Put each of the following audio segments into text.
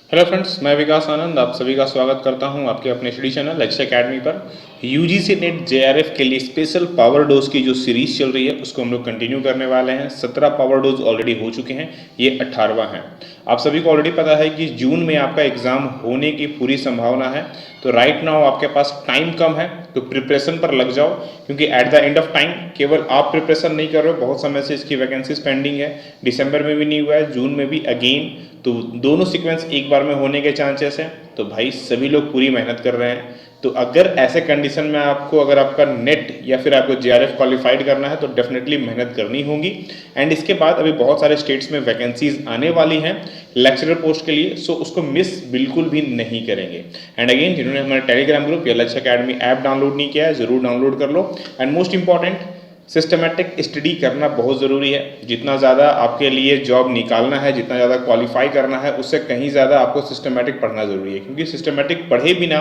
Hello friends, मैं विकास आनंद आप सभी का स्वागत करता हूं आपके अपने स्टडी चैनल लक्ष्य एकेडमी पर। यूजीसी नेट जेआरएफ के लिए स्पेशल पावर डोज की जो सीरीज चल रही है उसको हम लोग कंटिन्यू करने वाले हैं। 17 पावर डोज ऑलरेडी हो चुके हैं, ये 18वां है। आप सभी को ऑलरेडी पता है कि जून में आपका एग्जाम होने की पूरी संभावना है, तो राइट नाउ आपके पास टाइम कम है, तो प्रिपरेशन पर लग जाओ, क्योंकि at the end of time केवल आप प्रिपरेशन नहीं कर रहे हो, बहुत समय से इसकी वैकेंसीज पेंडिंग है। दिसंबर में भी नहीं हुआ है, जून में भी अगेन, तो दोनों सीक्वेंस एक बार में होने के चांसेस हैं। तो भाई सभी लोग पूरी मेहनत कर रहे हैं। तो अगर ऐसे कंडीशन में आपको, अगर आपका नेट या फिर आपको जेआरएफ क्वालिफाइड करना है तो डेफिनेटली मेहनत करनी होगी। एंड इसके बाद अभी बहुत सारे स्टेट्स में वैकेंसीज आने वाली हैं लेक्चरर पोस्ट के लिए, सो उसको मिस बिल्कुल भी नहीं करेंगे। एंड अगेन, जिन्होंने हमारे टेलीग्राम ग्रुप या लक्ष्य अकेडमी ऐप डाउनलोड नहीं किया है, जरूर डाउनलोड कर लो। And most important, systematic study करना बहुत ज़रूरी है। जितना ज़्यादा आपके लिए जॉब निकालना है, जितना ज़्यादा क्वालिफाई करना है, उससे कहीं ज़्यादा आपको सिस्टमेटिक पढ़ना ज़रूरी है, क्योंकि सिस्टमेटिक पढ़े बिना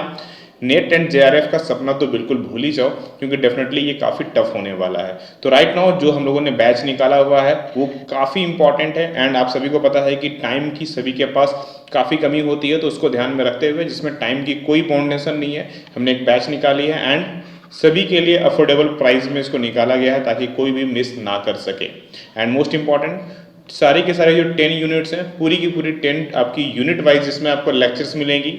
नेट एंड जेआरएफ का सपना तो बिल्कुल भूल ही जाओ, क्योंकि डेफिनेटली ये काफ़ी टफ होने वाला है। तो राइट नाउ जो हम लोगों ने बैच निकाला हुआ है वो काफ़ी इंपॉर्टेंट है। एंड आप सभी को पता है कि टाइम की सभी के पास काफ़ी कमी होती है, तो उसको ध्यान में रखते हुए, जिसमें टाइम की कोई बाउंडेशन नहीं है, हमने एक बैच निकाली है एंड सभी के लिए अफोर्डेबल प्राइस में इसको निकाला गया है ताकि कोई भी मिस ना कर सके। एंड मोस्ट इंपॉर्टेंट, सारे के सारे जो 10 यूनिट्स हैं, पूरी की पूरी 10 आपकी यूनिट वाइज, जिसमें आपको लेक्चर्स मिलेंगी,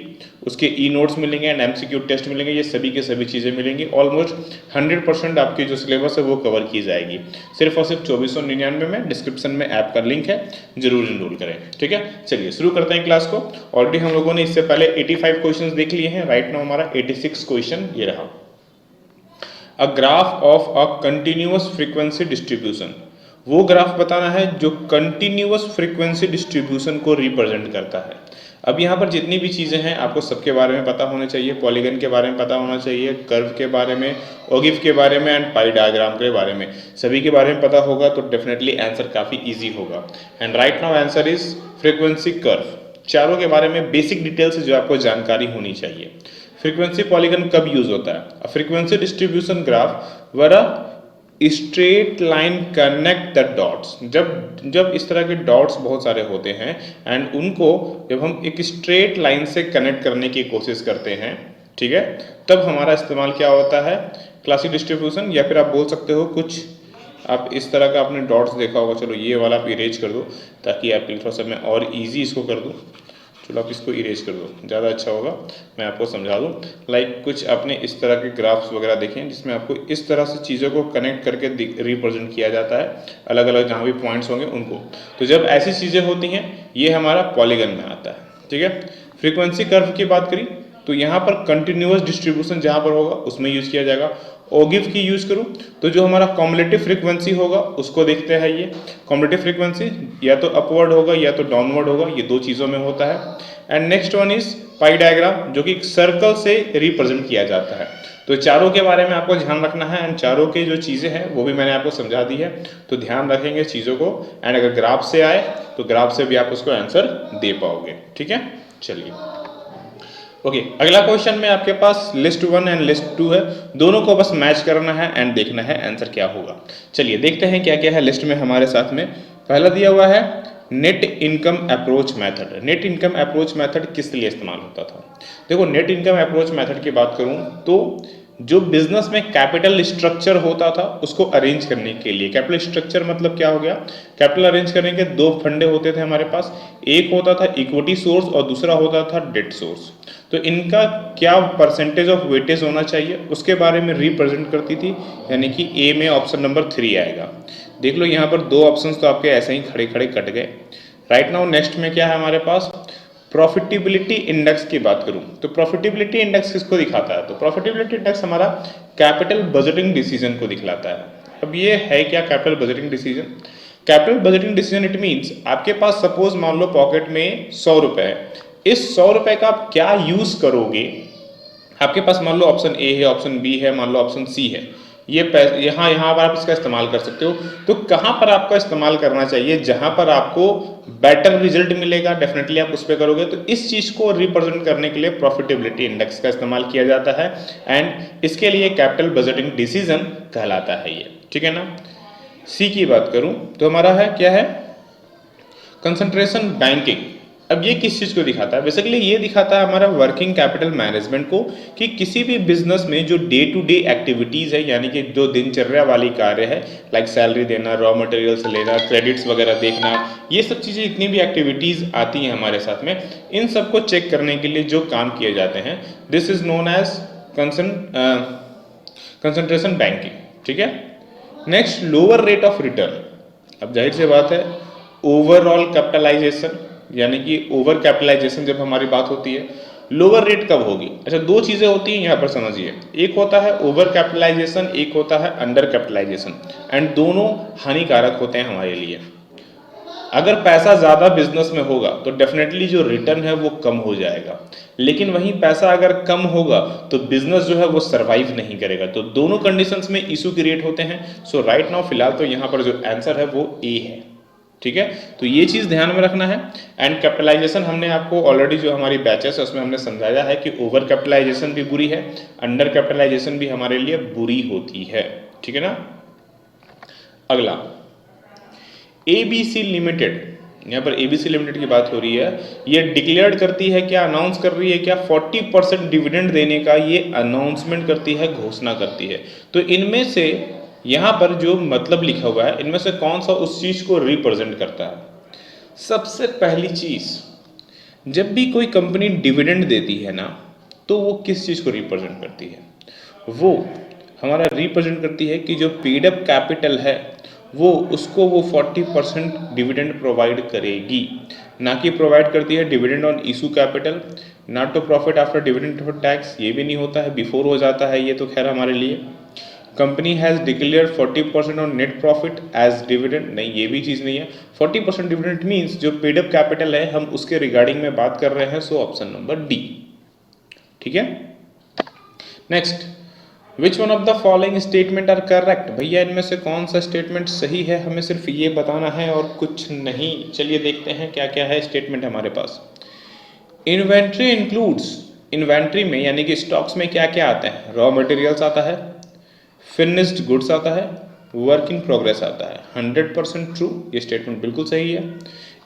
उसके ई नोट्स मिलेंगे एंड एमसीक्यू टेस्ट मिलेंगे, ये सभी के सभी चीज़ें मिलेंगी। ऑलमोस्ट 100% आपकी जो सिलेबस है वो कवर की जाएगी, सिर्फ और सिर्फ 2499 में। डिस्क्रिप्शन में ऐप का लिंक है, जरूर इनरोल करें। ठीक है, चलिए शुरू करते हैं क्लास को। ऑलरेडी हम लोगों ने इससे पहले 85 क्वेश्चन देख लिए हैं। राइट नाउ हमारा 86 क्वेश्चन ये रहा। A graph of a continuous frequency distribution, वो ग्राफ बताना है जो कंटिन्यूअस फ्रीक्वेंसी डिस्ट्रीब्यूशन को रिप्रेजेंट करता है। अब यहाँ पर जितनी भी चीज़ें हैं आपको सबके बारे में पता होना चाहिए। पॉलीगन के बारे में पता होना चाहिए, कर्व के बारे में, ओगिव के बारे में एंड पाई डायग्राम के बारे में, सभी के बारे में पता होगा तो डेफिनेटली आंसर काफ़ी इजी होगा। And right now answer is frequency curve. चारों के बारे में बेसिक डिटेल्स जो आपको जानकारी होनी चाहिए। फ्रीक्वेंसी पॉलीगन कब यूज होता है? Frequency distribution graph were a straight line connect the dots. जब इस तरह के डॉट्स बहुत सारे होते हैं एंड उनको जब हम एक स्ट्रेट लाइन से कनेक्ट करने की कोशिश करते हैं, ठीक है, तब हमारा इस्तेमाल क्या होता है? क्लासिक डिस्ट्रीब्यूशन, या फिर आप बोल सकते हो कुछ आप इस तरह का आपने डॉट्स देखा होगा। चलो ये वाला आप इरेज कर दो ताकि आपके लिए थोड़ा सा मैं और इजी इसको कर दूँ। चलो आप इसको इरेज कर दो, ज़्यादा अच्छा होगा, मैं आपको समझा दूँ। लाइक कुछ आपने इस तरह के ग्राफ्स वगैरह देखे हैं जिसमें आपको इस तरह से चीज़ों को कनेक्ट करके रिप्रेजेंट किया जाता है, अलग अलग जहाँ भी पॉइंट्स होंगे उनको। तो जब ऐसी चीज़ें होती हैं ये हमारा पॉलीगन में आता है। ठीक है, फ्रीक्वेंसी कर्व की बात करी तो यहाँ पर कंटिन्यूअस डिस्ट्रीब्यूशन जहाँ पर होगा उसमें यूज किया जाएगा। ओगिव की यूज करूँ तो जो हमारा कॉम्युलेटिव फ्रीक्वेंसी होगा उसको देखते हैं। ये कॉम्युलेटिव फ्रीक्वेंसी या तो अपवर्ड होगा या तो डाउनवर्ड होगा, ये दो चीज़ों में होता है। And next one is pi diagram, जो कि एक सर्कल से रिप्रेजेंट किया जाता है। तो चारों के बारे में आपको ध्यान रखना है एंड चारों के जो चीज़ें हैं वो भी मैंने आपको समझा दी है, तो ध्यान रखेंगे चीज़ों को। एंड अगर ग्राफ से आए तो ग्राफ से भी आप उसको आंसर दे पाओगे। ठीक है, चलिए ओके। अगला क्वेश्चन में आपके पास लिस्ट 1 एंड लिस्ट 2 है, दोनों को बस मैच करना है एंड देखना है आंसर क्या होगा। चलिए देखते हैं क्या क्या है लिस्ट में हमारे साथ में। पहला दिया हुआ है net income approach method. Net income approach method किस लिए इस्तेमाल होता था? देखो, नेट इनकम अप्रोच मेथड की बात करूं तो जो बिजनेस में कैपिटल स्ट्रक्चर होता था उसको अरेंज करने के लिए। कैपिटल स्ट्रक्चर मतलब क्या हो गया? कैपिटल अरेंज करने के दो फंडे होते थे हमारे पास, एक होता था इक्विटी सोर्स और दूसरा होता था डेट सोर्स। तो इनका क्या परसेंटेज ऑफ वेटेज होना चाहिए उसके बारे में रिप्रेजेंट करती थी, यानी कि ए में ऑप्शन नंबर 3 आएगा। देख लो यहाँ पर दो ऑप्शंस तो आपके ऐसे ही खड़े खड़े कट गए। राइट नाउ नेक्स्ट में क्या है हमारे पास? प्रॉफिटेबिलिटी इंडेक्स की बात करूं तो प्रॉफिटेबिलिटी इंडेक्स किसको दिखाता है? तो प्रॉफिटेबिलिटी इंडेक्स हमारा कैपिटल बजटिंग डिसीजन को दिखलाता है। अब ये है क्या capital budgeting decision? Capital budgeting decision it means आपके पास सपोज मान लो पॉकेट में 100 रुपए है, इस 100 रुपए का आप क्या यूज करोगे? आपके पास मान लो ऑप्शन ए है, ऑप्शन बी है, मान लो ऑप्शन सी है, ये यहाँ पर आप इसका इस्तेमाल कर सकते हो। तो कहाँ पर आपका इस्तेमाल करना चाहिए? जहाँ पर आपको बेटर रिजल्ट मिलेगा डेफिनेटली आप उस पर करोगे। तो इस चीज़ को रिप्रेजेंट करने के लिए प्रॉफिटेबिलिटी इंडेक्स का इस्तेमाल किया जाता है एंड इसके लिए कैपिटल बजटिंग डिसीजन कहलाता है ये। ठीक है ना। सी की बात करूं तो हमारा है क्या है? Concentration banking. अब ये किस चीज़ को दिखाता है? बेसिकली ये दिखाता है हमारा वर्किंग कैपिटल मैनेजमेंट को, कि किसी भी बिजनेस में जो डे टू डे एक्टिविटीज़ है, यानी कि जो दिनचर्या वाली कार्य है, लाइक सैलरी देना, रॉ मटेरियल्स लेना, क्रेडिट्स वगैरह देखना, ये सब चीज़ें जितनी भी एक्टिविटीज़ आती हैं हमारे साथ में, इन सबको चेक करने के लिए जो काम किए जाते हैं, this is known as concentration banking. ठीक है। Next, lower rate of return. अब जाहिर सी बात है, ओवरऑल कैपिटलाइजेशन, यानी कि ओवर कैपिटलाइजेशन जब हमारी बात होती है, लोअर रेट कब होगी? अच्छा, दो चीज़ें होती हैं यहाँ पर, समझिए। एक होता है ओवर कैपिटलाइजेशन, एक होता है अंडर कैपिटलाइजेशन, एंड दोनों हानिकारक होते हैं हमारे लिए। अगर पैसा ज़्यादा बिजनेस में होगा तो डेफिनेटली जो रिटर्न है वो कम हो जाएगा, लेकिन वहीं पैसा अगर कम होगा तो बिजनेस जो है वो सरवाइव नहीं करेगा। तो दोनों कंडीशंस में इशू क्रिएट होते हैं। सो राइट नाउ फिलहाल तो यहाँ पर जो आंसर है वो ए है। ठीक है, तो ये चीज़ ध्यान में रखना है। एंड कैपिटलाइजेशन हमने आपको ऑलरेडी जो हमारी बैचेस है उसमें हमने समझाया है कि ओवर कैपिटलाइजेशन भी बुरी है, अंडर कैपिटलाइजेशन भी हमारे लिए बुरी होती है। ठीक है ना। अगला, एबीसी लिमिटेड, यहाँ पर एबीसी लिमिटेड की बात हो रही है। ये डिक्लेयर करती है क्या, अनाउंस कर रही है क्या, 40% डिविडेंड देने का ये अनाउंसमेंट करती है, घोषणा करती है। तो इनमें से यहाँ पर जो मतलब लिखा हुआ है, इनमें से कौन सा उस चीज़ को रिप्रेजेंट करता है? सबसे पहली चीज़, जब भी कोई कंपनी डिविडेंड देती है ना, तो वो किस चीज़ को रिप्रेजेंट करती है? वो हमारा रिप्रेजेंट करती है कि जो पेड अप कैपिटल है वो उसको वो 40% डिविडेंड प्रोवाइड करेगी, ना कि प्रोवाइड करती है dividend on issue capital, not to profit after dividend for tax, ये भी नहीं होता है, बिफोर हो जाता है ये तो खैर हमारे लिए। Company has declare 40% on net profit as dividend, नहीं ये भी चीज़ नहीं है। 40% डिविडेंड मीन्स जो पेड अप कैपिटल है हम उसके रिगार्डिंग में बात कर रहे हैं। So option number D. ठीक है। Next, which one of the following statement are correct? भैया इनमें से कौन सा स्टेटमेंट सही है, हमें सिर्फ ये बताना है और कुछ नहीं। चलिए देखते हैं क्या क्या है स्टेटमेंट हमारे पास। इन्वेंट्री इंक्लूड्स, इन्वेंट्री में यानी कि स्टॉक्स में क्या क्या आते हैं? रॉ मटेरियल्स आता है, फिनिश्ड गुड्स आता है, वर्क इन प्रोग्रेस आता है। 100% ट्रू, ये स्टेटमेंट बिल्कुल सही है।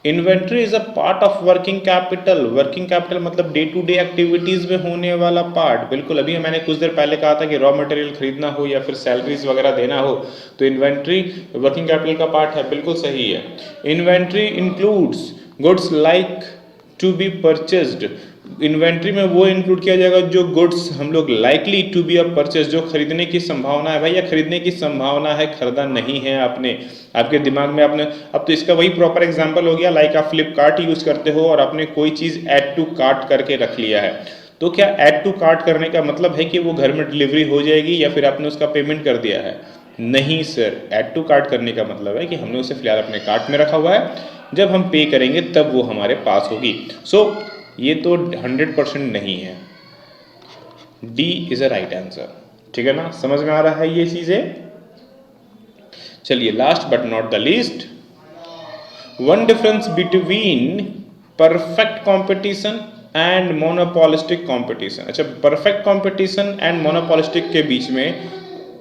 Inventory is a part of working capital, working capital मतलब डे टू डे एक्टिविटीज में होने वाला पार्ट। बिल्कुल, अभी मैंने कुछ देर पहले कहा था कि रॉ मटेरियल खरीदना हो या फिर सैलरीज वगैरह देना हो तो इन्वेंट्री वर्किंग कैपिटल का पार्ट है, बिल्कुल सही है। Inventory includes goods like to be purchased, inventory में वो इंक्लूड किया जाएगा जो गुड्स हम लोग likely to be a purchase, जो खरीदने की संभावना है। भैया खरीदने की संभावना है, खरीदा नहीं है आपने, आपके दिमाग में आपने, अब तो इसका वही प्रॉपर एग्जांपल हो गया, लाइक आप फ्लिपकार्ट यूज करते हो और आपने कोई चीज़ ऐड टू कार्ट करके रख लिया है, तो क्या ऐड टू कार्ट करने का मतलब है कि वो घर में डिलीवरी हो जाएगी या फिर आपने उसका पेमेंट कर दिया है? नहीं सर, ऐड टू कार्ट करने का मतलब है कि हमने उसे फिलहाल अपने कार्ट में रखा हुआ है, जब हम पे करेंगे तब वो हमारे पास होगी। सो ये तो 100% नहीं है, D is a right answer. ठीक है ना, समझ में आ रहा है ये चीजें। चलिए last but not the least, one difference between perfect competition and monopolistic competition. अच्छा, परफेक्ट कंपटीशन एंड मोनोपोलिस्टिक के बीच में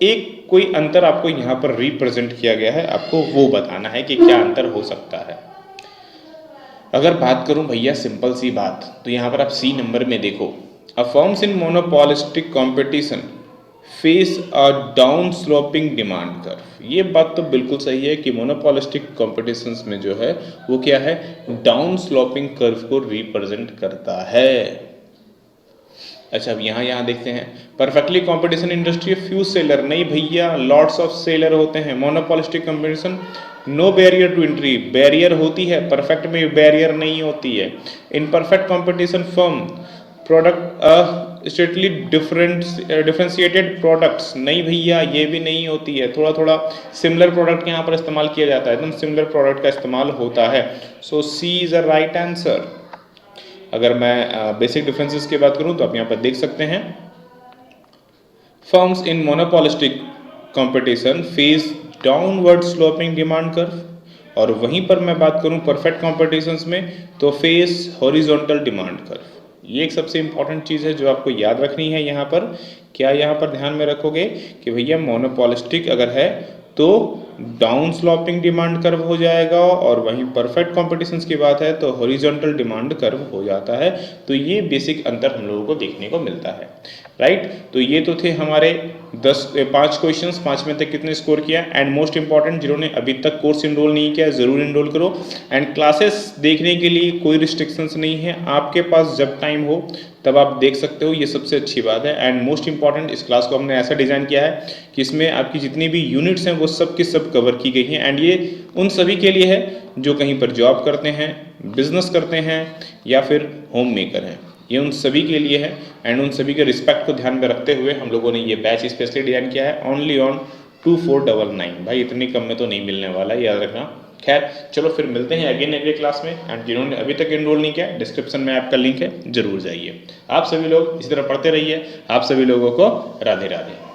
एक कोई अंतर आपको यहाँ पर रिप्रेजेंट किया गया है, आपको वो बताना है कि क्या अंतर हो सकता है। अगर बात करूं भैया सिंपल सी बात, तो यहाँ पर आप सी नंबर में देखो, a firms in monopolistic competition face a down sloping demand curve. ये बात तो बिल्कुल सही है कि मोनोपोलिस्टिक कॉम्पिटिशन्स में जो है वो क्या है, डाउन स्लोपिंग कर्व को रिप्रेजेंट करता है। अच्छा, अब यहाँ देखते हैं, perfectly competition industry few seller, नहीं भैया लॉट्स ऑफ सेलर होते हैं। Monopolistic competition no barrier to entry, barrier होती है, परफेक्ट में बैरियर नहीं होती है। In perfect competition firm product strictly differentiated products, नहीं भैया ये भी नहीं होती है, थोड़ा थोड़ा सिमिलर प्रोडक्ट यहाँ पर इस्तेमाल किया जाता है, एकदम सिमिलर प्रोडक्ट का इस्तेमाल होता है। सो सी इज अ राइट आंसर। अगर मैं बेसिक डिफरेंसेस की बात करूं तो आप यहाँ पर देख सकते हैं, firms in monopolistic competition face downward sloping demand curve, और वहीं पर मैं बात करूं परफेक्ट कॉम्पिटिशन्स में तो फेस हॉरिजॉन्टल डिमांड कर्व। ये एक सबसे इंपॉर्टेंट चीज़ है जो आपको याद रखनी है। यहाँ पर क्या यहाँ पर ध्यान में रखोगे कि भैया मोनोपोलिस्टिक अगर है तो डाउन स्लॉपिंग डिमांड कर्व हो जाएगा, और वहीं परफेक्ट कॉम्पिटिशन्स की बात है तो हॉरिजॉन्टल डिमांड कर्व हो जाता है। तो ये बेसिक अंतर हम लोगों को देखने को मिलता है, राइट। तो ये तो थे हमारे 5 क्वेश्चंस, 5 में तक कितने स्कोर किया। एंड मोस्ट इंपॉर्टेंट, जिन्होंने अभी तक कोर्स इनरोल नहीं किया ज़रूर इनरोल करो। एंड क्लासेस देखने के लिए कोई रिस्ट्रिक्शंस नहीं है, आपके पास जब टाइम हो तब आप देख सकते हो, ये सबसे अच्छी बात है। एंड मोस्ट इंपॉर्टेंट, इस क्लास को हमने ऐसा डिज़ाइन किया है कि इसमें आपकी जितनी भी यूनिट्स हैं वो सब की सब कवर की गई हैं। एंड ये उन सभी के लिए है जो कहीं पर जॉब करते हैं, बिजनेस करते हैं या फिर होम मेकर हैं, ये उन सभी के लिए है। एंड उन सभी के रिस्पेक्ट को ध्यान में रखते हुए हम लोगों ने ये बैच स्पेशली डिजाइन किया है, ओनली ऑन 2499। भाई इतनी कम में तो नहीं मिलने वाला, याद रखना। खैर चलो फिर मिलते हैं अगेन अगले क्लास में। एंड जिन्होंने अभी तक एनरोल नहीं किया, डिस्क्रिप्शन में आपका लिंक है, जरूर जाइए। आप सभी लोग इसी तरह पढ़ते रहिए। आप सभी लोगों को राधे राधे।